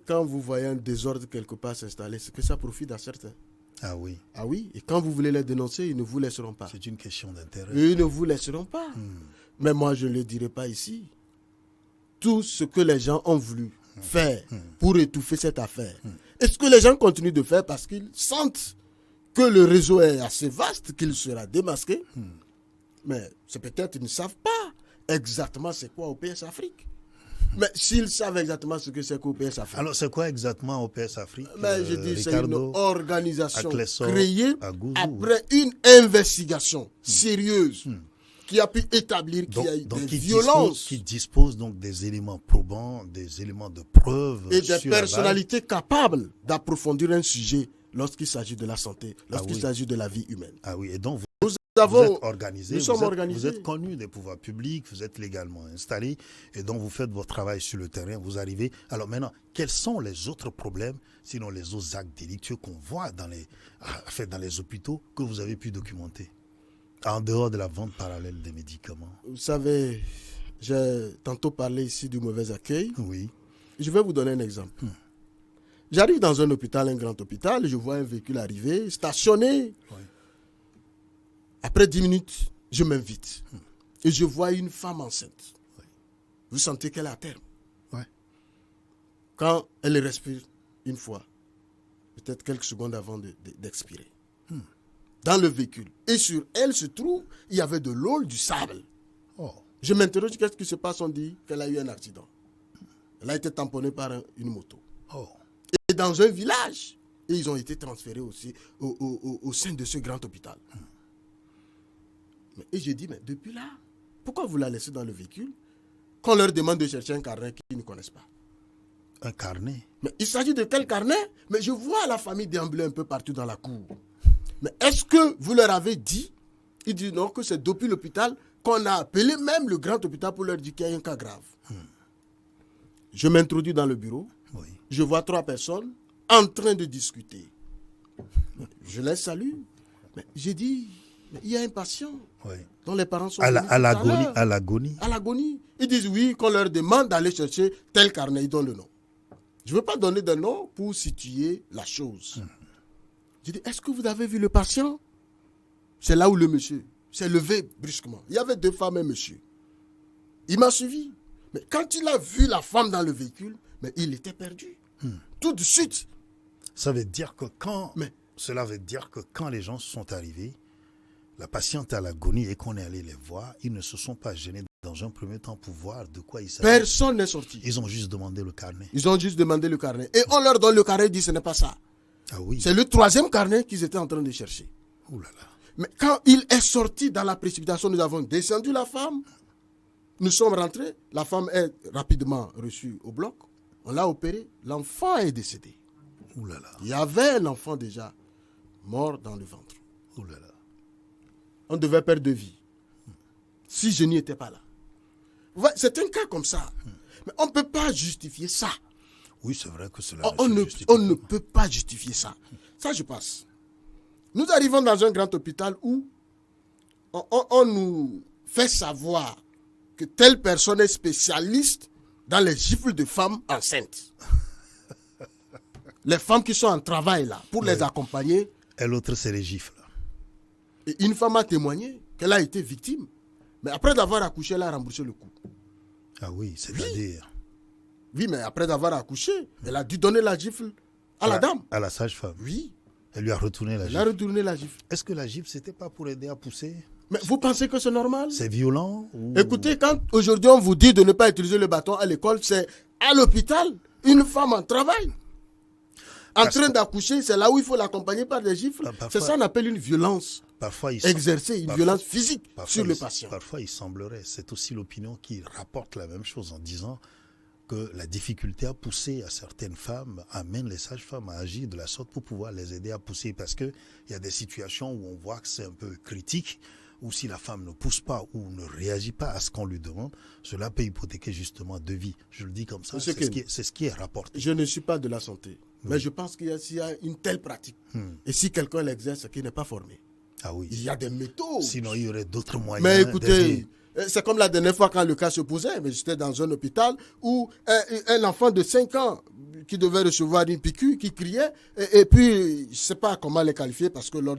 savez, quand vous voyez un désordre quelque part s'installer, c'est que ça profite à certains. Ah oui. Ah oui, et quand vous voulez les dénoncer, ils ne vous laisseront pas. C'est une question d'intérêt. Ils ne vous laisseront pas. Mais moi, je ne le dirai pas ici. Tout ce que les gens ont voulu faire pour étouffer cette affaire, est-ce que les gens continuent de faire parce qu'ils sentent que le réseau est assez vaste, qu'il sera démasqué? Mais c'est peut-être qu'ils ne savent pas exactement c'est quoi OPS Afrique. Mais s'ils savent exactement ce que c'est qu'OPS Afrique. Alors, c'est quoi exactement OPS Afrique? Mais je dis, c'est une organisation Aklesso, créée Agouzou, après une investigation sérieuse qui a pu établir qu'il y a eu des violences qui dispose donc des éléments probants, des éléments de preuve et des personnalités capables d'approfondir un sujet lorsqu'il s'agit de la santé, lorsqu'il s'agit de la vie humaine. Ah oui, et donc Nous êtes organisés, nous sommes organisés. Vous êtes connus des pouvoirs publics, vous êtes légalement installés, et donc vous faites votre travail sur le terrain, vous arrivez. Alors maintenant, quels sont les autres problèmes, sinon les autres actes délictueux qu'on voit dans les hôpitaux que vous avez pu documenter, en dehors de la vente parallèle des médicaments? Vous savez, j'ai tantôt parlé ici du mauvais accueil. Oui. Je vais vous donner un exemple. J'arrive dans un hôpital, un grand hôpital, je vois un véhicule arriver, stationné. Oui. Après 10 minutes, je m'invite. Et je vois une femme enceinte. Oui. Vous sentez qu'elle est à terme. Ouais. Quand elle respire une fois, peut-être quelques secondes avant d'expirer. Dans le véhicule. Et sur elle se trouve, il y avait de l'eau, du sable. Oh. Je m'interroge, qu'est-ce qui se passe? On dit qu'elle a eu un accident. Elle a été tamponnée par une moto. Oh. Et dans un village. Et ils ont été transférés aussi au sein de ce grand hôpital. Et j'ai dit, mais depuis là, pourquoi vous la laissez dans le véhicule qu'on leur demande de chercher un carnet qu'ils ne connaissent pas? Un carnet? Mais il s'agit de quel carnet? Mais je vois la famille déambuler un peu partout dans la cour. Mais est-ce que vous leur avez dit? Ils disent non, que c'est depuis l'hôpital qu'on a appelé même le grand hôpital pour leur dire qu'il y a un cas grave. Je m'introduis dans le bureau. Oui. Je vois 3 personnes en train de discuter. Je les salue. Mais j'ai dit, mais il y a un patient dont les parents sont à l'agonie. À l'agonie. Ils disent oui, qu'on leur demande d'aller chercher tel carnet, ils donnent le nom. Je ne veux pas donner de nom pour situer la chose. J'ai dit, est-ce que vous avez vu le patient? C'est là où le monsieur s'est levé brusquement. Il y avait 2 femmes et un monsieur. Il m'a suivi. Mais quand il a vu la femme dans le véhicule, mais il était perdu. Tout de suite. Ça veut dire que cela veut dire que quand les gens sont arrivés, la patiente est à l'agonie et qu'on est allé les voir, ils ne se sont pas gênés dans un premier temps pour voir de quoi il s'agit. Personne n'est sorti. Ils ont juste demandé le carnet. Ils ont juste demandé le carnet. Et on leur donne le carnet, ils disent ce n'est pas ça. Ah oui. C'est le 3e carnet qu'ils étaient en train de chercher. Ouh là là. Mais quand il est sorti dans la précipitation, nous avons descendu la femme. Nous sommes rentrés. La femme est rapidement reçue au bloc. On l'a opérée. L'enfant est décédé. Ouh là là. Il y avait un enfant déjà mort dans le ventre. Ouh là là. On devait perdre de vie. Si je n'y étais pas là. C'est un cas comme ça. Mais on ne peut pas justifier ça. Oui, c'est vrai que cela on ne peut pas justifier ça. Ça, je passe. Nous arrivons dans un grand hôpital où on nous fait savoir que telle personne est spécialiste dans les gifles de femmes enceintes. Les femmes qui sont en travail là, pour les accompagner. Et l'autre, c'est les gifles. Et une femme a témoigné qu'elle a été victime. Mais après d'avoir accouché, elle a remboursé le coup. Ah oui, c'est-à-dire... Oui, mais après avoir accouché, elle a dû donner la gifle à la dame. À la sage-femme. Oui. Elle lui a retourné la gifle. Elle a retourné la gifle. Est-ce que la gifle, c'était pas pour aider à pousser? Mais vous pensez que c'est normal? C'est violent ou... Écoutez, quand aujourd'hui on vous dit de ne pas utiliser le bâton à l'école, c'est à l'hôpital, une femme en travail. En train d'accoucher, c'est là où il faut l'accompagner par des gifles. C'est ça qu'on appelle une violence exercée, une violence physique sur le patient. Parfois, il semblerait, c'est aussi l'opinion qui rapporte la même chose en disant que la difficulté à pousser à certaines femmes amène les sages-femmes à agir de la sorte pour pouvoir les aider à pousser. Parce qu'il y a des situations où on voit que c'est un peu critique, ou si la femme ne pousse pas ou ne réagit pas à ce qu'on lui demande, cela peut hypothéquer justement 2 vies. Je le dis comme ça, c'est ce qui est rapporté. Je ne suis pas de la santé, mais je pense qu'il y a une telle pratique, et si quelqu'un l'exerce, qui n'est pas formé, ah oui. il y a des méthodes. Sinon, il y aurait d'autres moyens. Mais écoutez, C'est comme la dernière fois quand le cas se posait, mais j'étais dans un hôpital où un enfant de 5 ans qui devait recevoir une piqûre, qui criait, et puis je ne sais pas comment les qualifier parce que lors